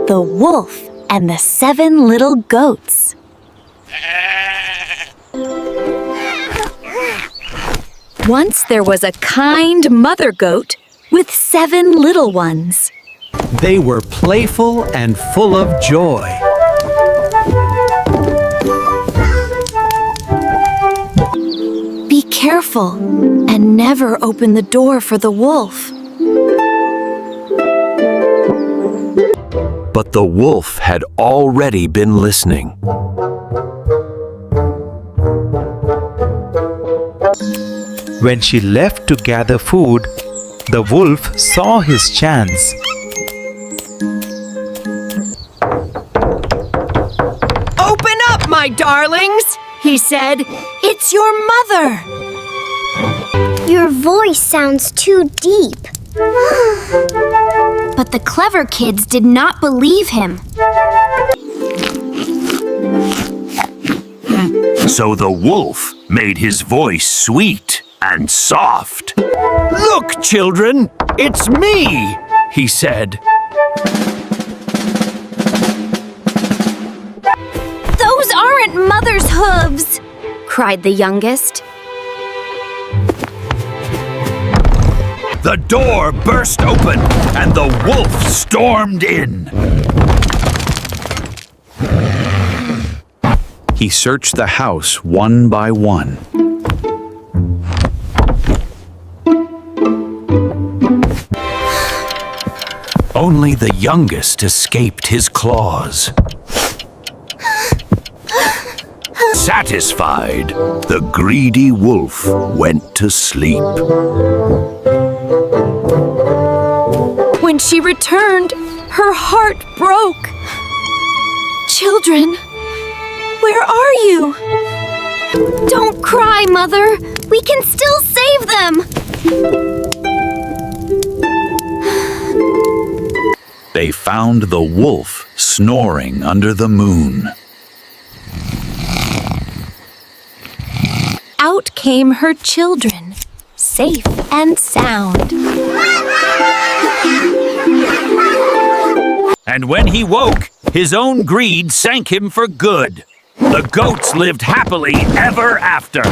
The Wolf and the 7 Little Goats. Once there was a kind mother goat with 7 little ones. They were playful and full of joy. Be careful and never open the door for the wolf. But the wolf had already been listening. When she left to gather food, the wolf saw his chance. Open up, my darlings, he said. It's your mother. Your voice sounds too deep. But the clever kids did not believe him. So the wolf made his voice sweet and soft. "Look, children, it's me," he said. Those aren't Mother's hooves, cried the youngest. The door burst open and the wolf stormed in. He searched the house one by one. Only the youngest escaped his claws. Satisfied, the greedy wolf went to sleep. When she returned, her heart broke. Children, where are you? Don't cry, Mother. We can still save them. They found the wolf snoring under the moon. Out came her children, safe and sound. And when he woke, his own greed sank him for good. The goats lived happily ever after.